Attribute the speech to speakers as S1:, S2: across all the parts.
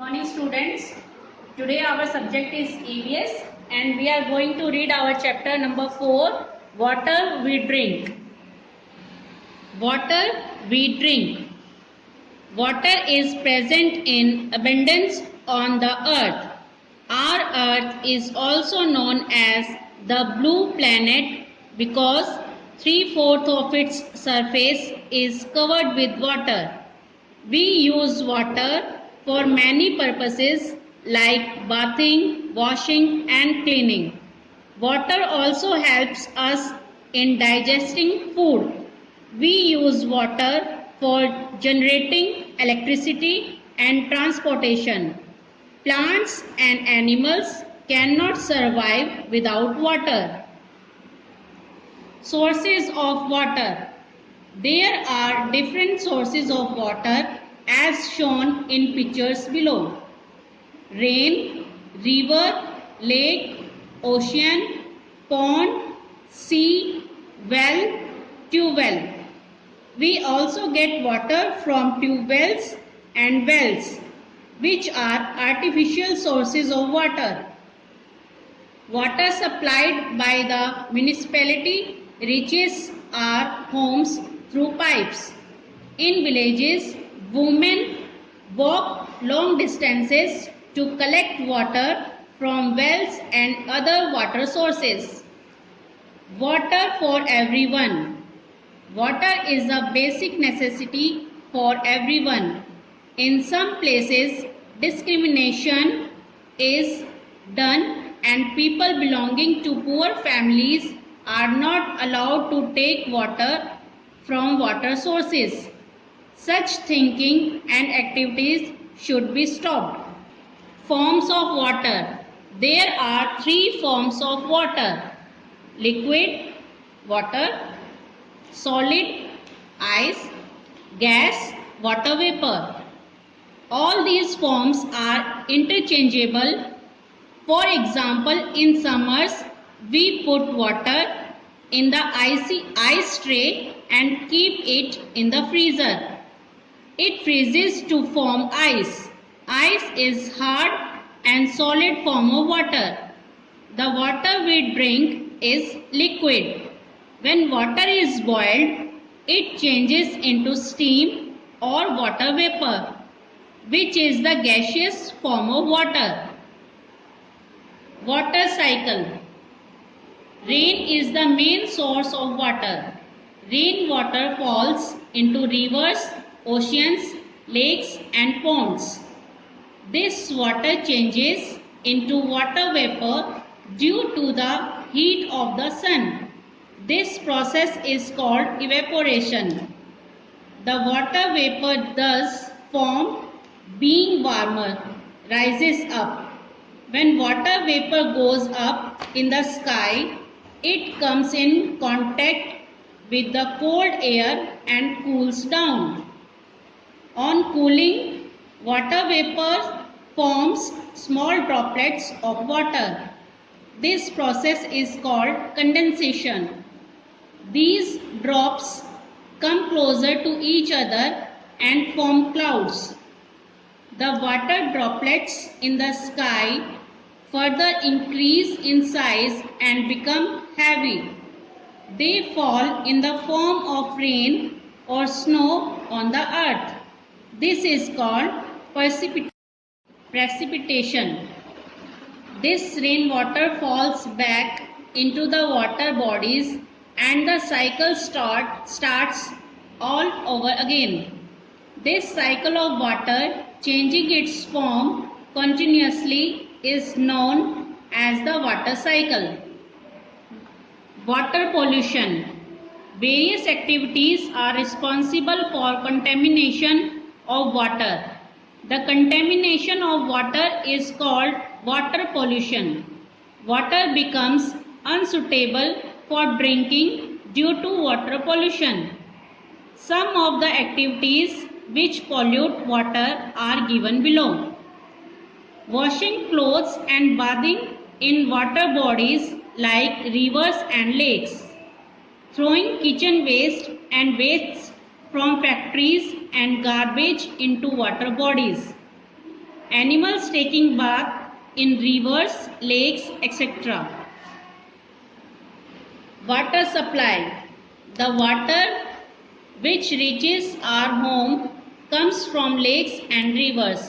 S1: Morning students. Today our subject is EVS and we are going to read our chapter number 4, Water we drink. Water we drink. Water is present in abundance on the earth. Our earth is also known as the blue planet because 3/4 of its surface is covered with water. We use water for many purposes like bathing, washing and cleaning. Water also helps us in digesting food. We use water for generating electricity and transportation. Plants and animals cannot survive without water. Sources of water. There are different sources of water as shown in pictures below. Rain, river, lake, ocean, pond, sea, well, tube well. We also get water from tube wells and wells, which are artificial sources of water. Water supplied by the municipality reaches our homes through pipes. In villages, women walk long distances to collect water from wells and other water sources. Water for everyone. Water is a basic necessity for everyone. In some places, discrimination is done and people belonging to poor families are not allowed to take water from water sources. Such thinking and activities should be stopped. Forms of water. There are 3 forms of water: liquid, water; solid, ice; gas, water vapor. All these forms are interchangeable. For example, in summers, we put water in the ice tray and keep it in the freezer. It freezes to form ice. Ice is hard and solid form of water. The water we drink is liquid. When water is boiled, it changes into steam or water vapor, which is the gaseous form of water. Water cycle. Rain is the main source of water. Rainwater falls into rivers, oceans, lakes and ponds. This water changes into water vapor due to the heat of the sun. This process is called evaporation. The water vapor thus formed, being warmer, rises up. When water vapor goes up in the sky, it comes in contact with the cold air and cools down. On cooling, water vapor forms small droplets of water. This process is called condensation. These drops come closer to each other and form clouds. The water droplets in the sky further increase in size and become heavy. They fall in the form of rain or snow on the earth. This is called precipitation. This rainwater falls back into the water bodies and the cycle starts all over again. This cycle of water changing its form continuously is known as the water cycle. Water pollution. Various activities are responsible for contamination of water. The contamination of water is called water pollution. Water becomes unsuitable for drinking due to water pollution. Some of the activities which pollute water are given below. Washing clothes and bathing in water bodies like rivers and lakes. Throwing kitchen waste and wastes from factories and garbage into water bodies. animals taking bath in rivers, lakes, etc. Water supply. The water which reaches our home comes from lakes and rivers.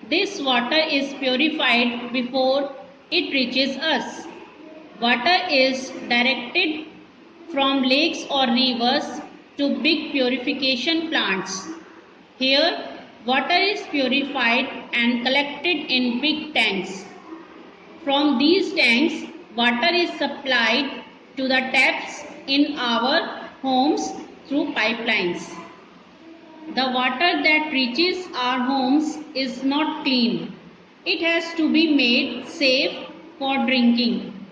S1: This water is purified before it reaches us. Water is directed from lakes or rivers to big purification plants. Here, water is purified and collected in big tanks. From these tanks, water is supplied to the taps in our homes through pipelines. The water that reaches our homes is not clean. It has to be made safe for drinking.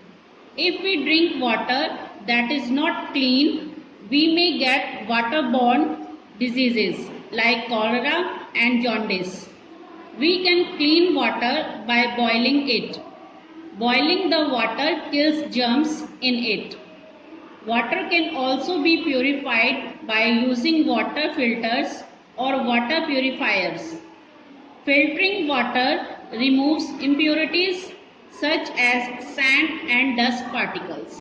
S1: If we drink water that is not clean, we may get waterborne diseases like cholera and jaundice. We can clean water by boiling it. Boiling the water kills germs in it. Water can also be purified by using water filters or water purifiers. Filtering water removes impurities such as sand and dust particles.